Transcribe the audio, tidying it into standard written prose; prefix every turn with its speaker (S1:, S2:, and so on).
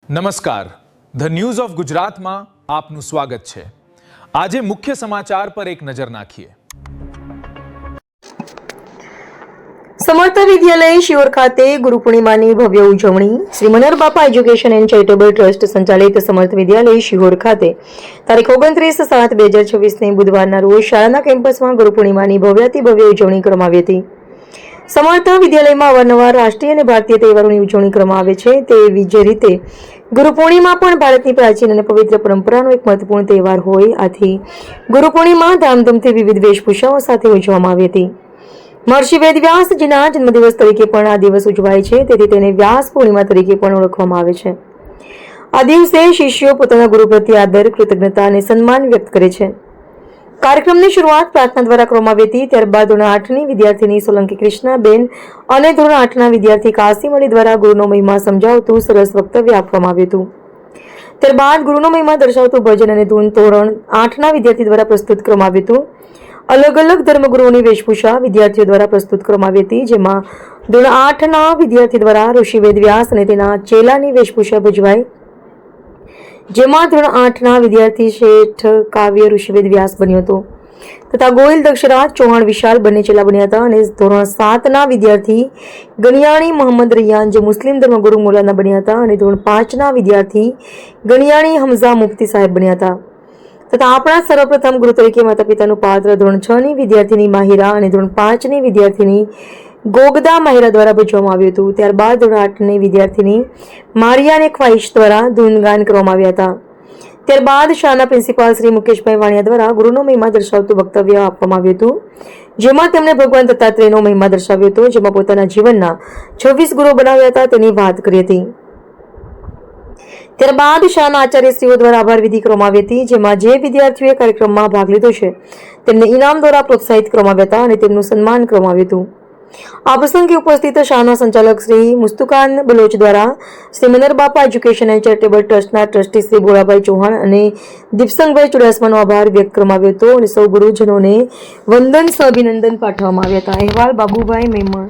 S1: નમસ્કાર, the news of ગુજરાતમાં આપનું સ્વાગત છે। આજે મુખ્ય સમાચાર પર એક નજર નાખીએ।
S2: સમર્થ વિદ્યાલય શિહોર ખાતે ગુરુ પૂર્ણિમાની ભવ્ય ઉજવણી। શ્રી મનર બાપા એજ્યુકેશન એન્ડ ચેરિટેબલ ટ્રસ્ટ સંચાલિત સમર્થ વિદ્યાલય શિહોર ખાતે તારીખ 29/7/2024 બુધવારના રોજ શાળાના કેમ્પસમાં ગુરુ પૂર્ણિમાની ભવ્યાતિ ભવ્ય ઉજવણી કરવામાં આવી હતી। સમર્થ વિદ્યાલયમાં અવારનવાર રાષ્ટ્રીય અને ભારતીય તહેવારોની ઉજવણી કરવામાં આવે છે। તેવી જ રીતે ગુરુ પૂર્ણિમા પણ ભારતની પ્રાચીન અને પવિત્ર પરંપરાનો એક મહત્વપૂર્ણ તહેવાર હોય, આથી ગુરુ પૂર્ણિમા ધામધૂમથી વિવિધ વેશભૂષાઓ સાથે ઉજવવામાં આવી હતી। મહર્ષિ વેદવ્યાસજીના જન્મદિવસ તરીકે પણ આ દિવસ ઉજવાય છે, તેથી તેને વ્યાસ પૂર્ણિમા તરીકે પણ ઓળખવામાં આવે છે। આ દિવસે શિષ્યો પોતાના ગુરુ પ્રત્યે આદર, કૃતજ્ઞતા અને સન્માન વ્યક્ત કરે છે। કાર્યક્રમની શરૂઆત પ્રાર્થના દ્વારા કરવામાં આવી હતી। ત્યારબાદ ધોરણ 8ની વિદ્યાર્થીની સોલંકી કૃષ્ણાબેન અને ધોરણ 8ના વિદ્યાર્થી કાસિમ અલી દ્વારા ગુરુનો મહિમા સમજાવતું સરસ વક્તવ્ય આપવામાં આવ્યું હતું। ત્યારબાદ ગુરુનો મહિમા દર્શાવતું ભજન અને ધૂન ધોરણ 8ના વિદ્યાર્થી દ્વારા પ્રસ્તુત કરવામાં આવ્યું હતું। અલગ અલગ ધર્મગુરુઓની વેશભૂષા વિદ્યાર્થીઓ દ્વારા પ્રસ્તુત કરવામાં આવી હતી, જેમાં ધોરણ 8ના વિદ્યાર્થી દ્વારા ઋષિ વેદવ્યાસ અને તેના ચેલાની વેશભૂષા ભજવાઈ, જેમાં ધોરણ 8ના વિદ્યાર્થી શેઠ કાવ્ય ઋષિ વેદવ્યાસ બન્યો હતો તથા ગોહિલ દક્ષરાજ ચૌહાણ વિશાલ બંને ચેલા બન્યા હતા। અને ધોરણ 7ના વિદ્યાર્થી ગણિયાણી મોહમ્મદ રૈયાન જે મુસ્લિમ ધર્મગુરુ મૌલાના બન્યા હતા અને ધોરણ 5ના વિદ્યાર્થી ગણિયાણી હમઝા મુફ્તી સાહેબ બન્યા હતા તથા આપણા સર્વપ્રથમ ગુરુ તરીકે માતા પિતાનું પાત્ર ધોરણ 6ની વિદ્યાર્થીની માહિરા અને ધોરણ 5ની વિદ્યાર્થીની ગોગદા માહિરા દ્વારા ભજવવામાં આવ્યું હતું। ત્યારબાદ ધોરણ 8ની વિદ્યાર્થીની મારિયા અને ખ્વાહિશ દ્વારા ધૂનગાન કરવામાં આવ્યા હતા। ત્યારબાદ શાળાના પ્રિન્સિપાલ શ્રી મુકેશભાઈ વાણિયા દ્વારા ગુરુનો મહિમા દર્શાવતું વક્તવ્ય આપવામાં આવ્યું હતું, જેમાં તેમણે ભગવાન દત્તાત્રેયનો મહિમા દર્શાવ્યો હતો, જેમાં પોતાના જીવનના 26 ગુરુ બનાવ્યા હતા તેની વાત કરી હતી। ત્યારબાદ શાળાના આચાર્યશ્રીઓ દ્વારા આભાર વિધિ કરવામાં આવી હતી, જેમાં જે વિદ્યાર્થીઓએ કાર્યક્રમમાં ભાગ લીધો છે તેમને ઇનામ દ્વારા પ્રોત્સાહિત કરવામાં આવ્યા હતા અને તેમનું સન્માન કરવામાં આવ્યું હતું। આ પ્રસંગે ઉપસ્થિત શાળાના સંચાલક શ્રી મુસ્તુકાન બલોચ દ્વારા શ્રી મનર બાપા એજ્યુકેશન એન્ડ ચેરિટેબલ ટ્રસ્ટના ટ્રસ્ટી શ્રી ભોળાભાઈ ચૌહાણ અને દીપસંગભાઈ ચુડાસમાનો આભાર વ્યક્ત કરવામાં આવ્યો હતો અને સૌ ગુરુજનોને વંદન અભિનંદન પાઠવવામાં આવ્યા હતા। અહેવાલ બાબુભાઈ મેમણ।